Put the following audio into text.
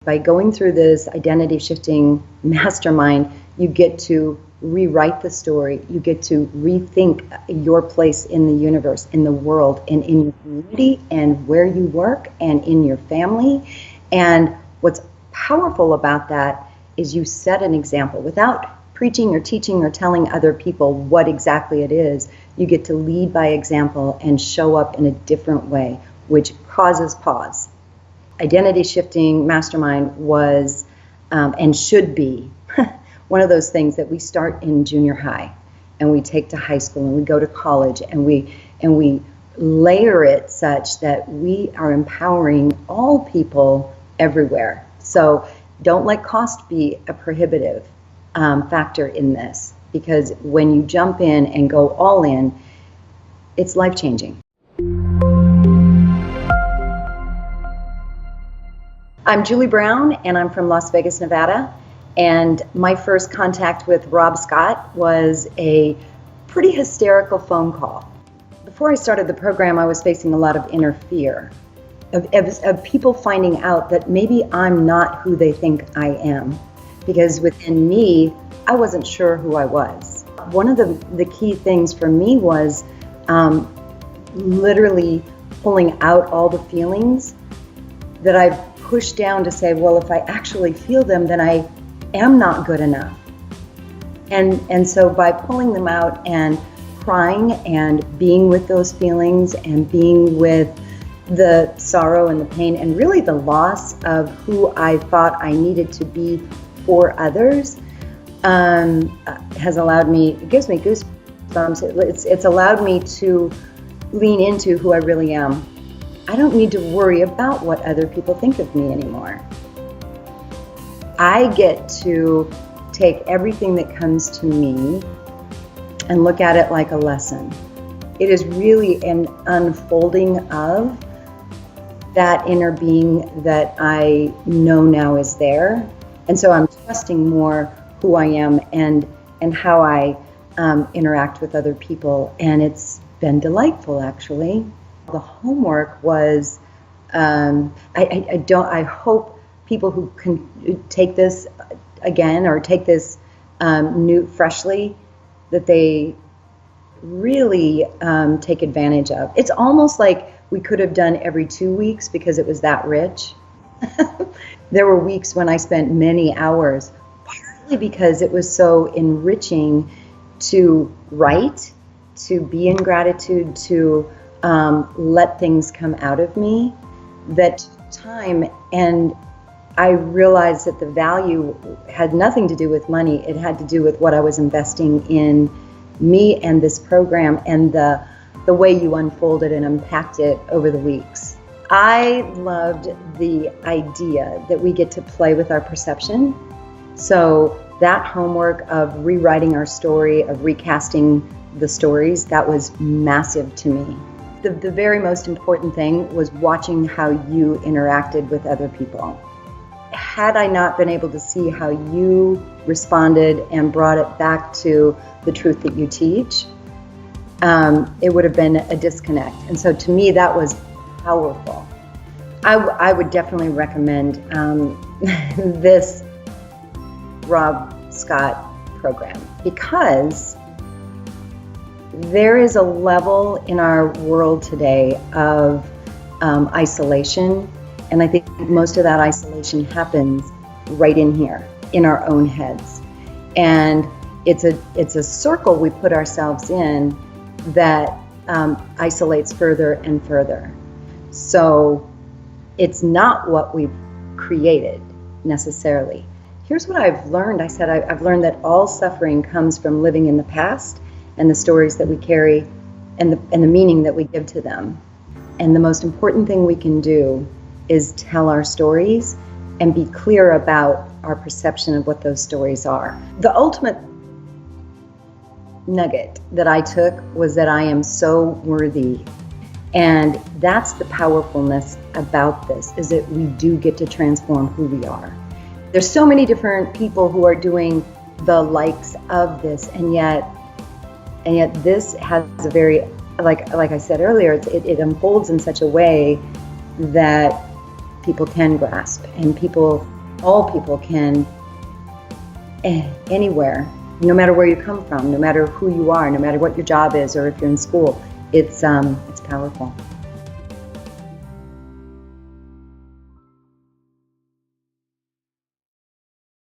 By going through this identity shifting mastermind, you get to rewrite the story. You get to rethink your place in the universe, in the world, and in your community, and where you work, and in your family. And what's powerful about that is you set an example. Without preaching or teaching or telling other people what exactly it is, you get to lead by example and show up in a different way, which causes pause. Identity shifting mastermind was and should be one of those things that we start in junior high and we take to high school and we go to college and we layer it such that we are empowering all people everywhere. So don't let cost be a prohibitive factor in this, because when you jump in and go all in, it's life-changing. I'm Julie Brown, and I'm from Las Vegas, Nevada. And my first contact with Rob Scott was a pretty hysterical phone call. Before I started the program, I was facing a lot of inner fear of people finding out that maybe I'm not who they think I am. Because within me, I wasn't sure who I was. One of the key things for me was literally pulling out all the feelings that I've pushed down to say, well, if I actually feel them, then I am not good enough. And so by pulling them out and crying and being with those feelings and being with the sorrow and the pain and really the loss of who I thought I needed to be for others, has allowed me, it gives me goosebumps. It's allowed me to lean into who I really am. I don't need to worry about what other people think of me anymore. I get to take everything that comes to me and look at it like a lesson. It is really an unfolding of that inner being that I know now is there. And so I'm trusting more who I am and how I interact with other people. And it's been delightful, actually. The homework was, I hope people who can take this again or take this freshly, that they really take advantage of. It's almost like we could have done every 2 weeks because it was that rich. There were weeks when I spent many hours, partly because it was so enriching to write, to be in gratitude, to let things come out of me, that took time. And I realized that the value had nothing to do with money. It had to do with what I was investing in me and this program and the way you unfolded and unpacked it over the weeks. I loved the idea that we get to play with our perception. So that homework of rewriting our story, of recasting the stories, that was massive to me. The very most important thing was watching how you interacted with other people. Had I not been able to see how you responded and brought it back to the truth that you teach, it would have been a disconnect. And so to me, that was powerful. I would definitely recommend this Rob Scott program, because there is a level in our world today of isolation, and I think most of that isolation happens right in here, in our own heads. And it's a circle we put ourselves in that isolates further and further. So it's not what we've created necessarily. Here's what I've learned. I've learned that all suffering comes from living in the past and the stories that we carry and the meaning that we give to them. And the most important thing we can do is tell our stories and be clear about our perception of what those stories are. The ultimate nugget that I took was that I am so worthy. And that's the powerfulness about this, is that we do get to transform who we are. There's so many different people who are doing the likes of this, and yet this has a very, like I said earlier, it unfolds in such a way that people can grasp and people all people can, anywhere, no matter where you come from, no matter who you are, no matter what your job is, or if you're in school, it's powerful.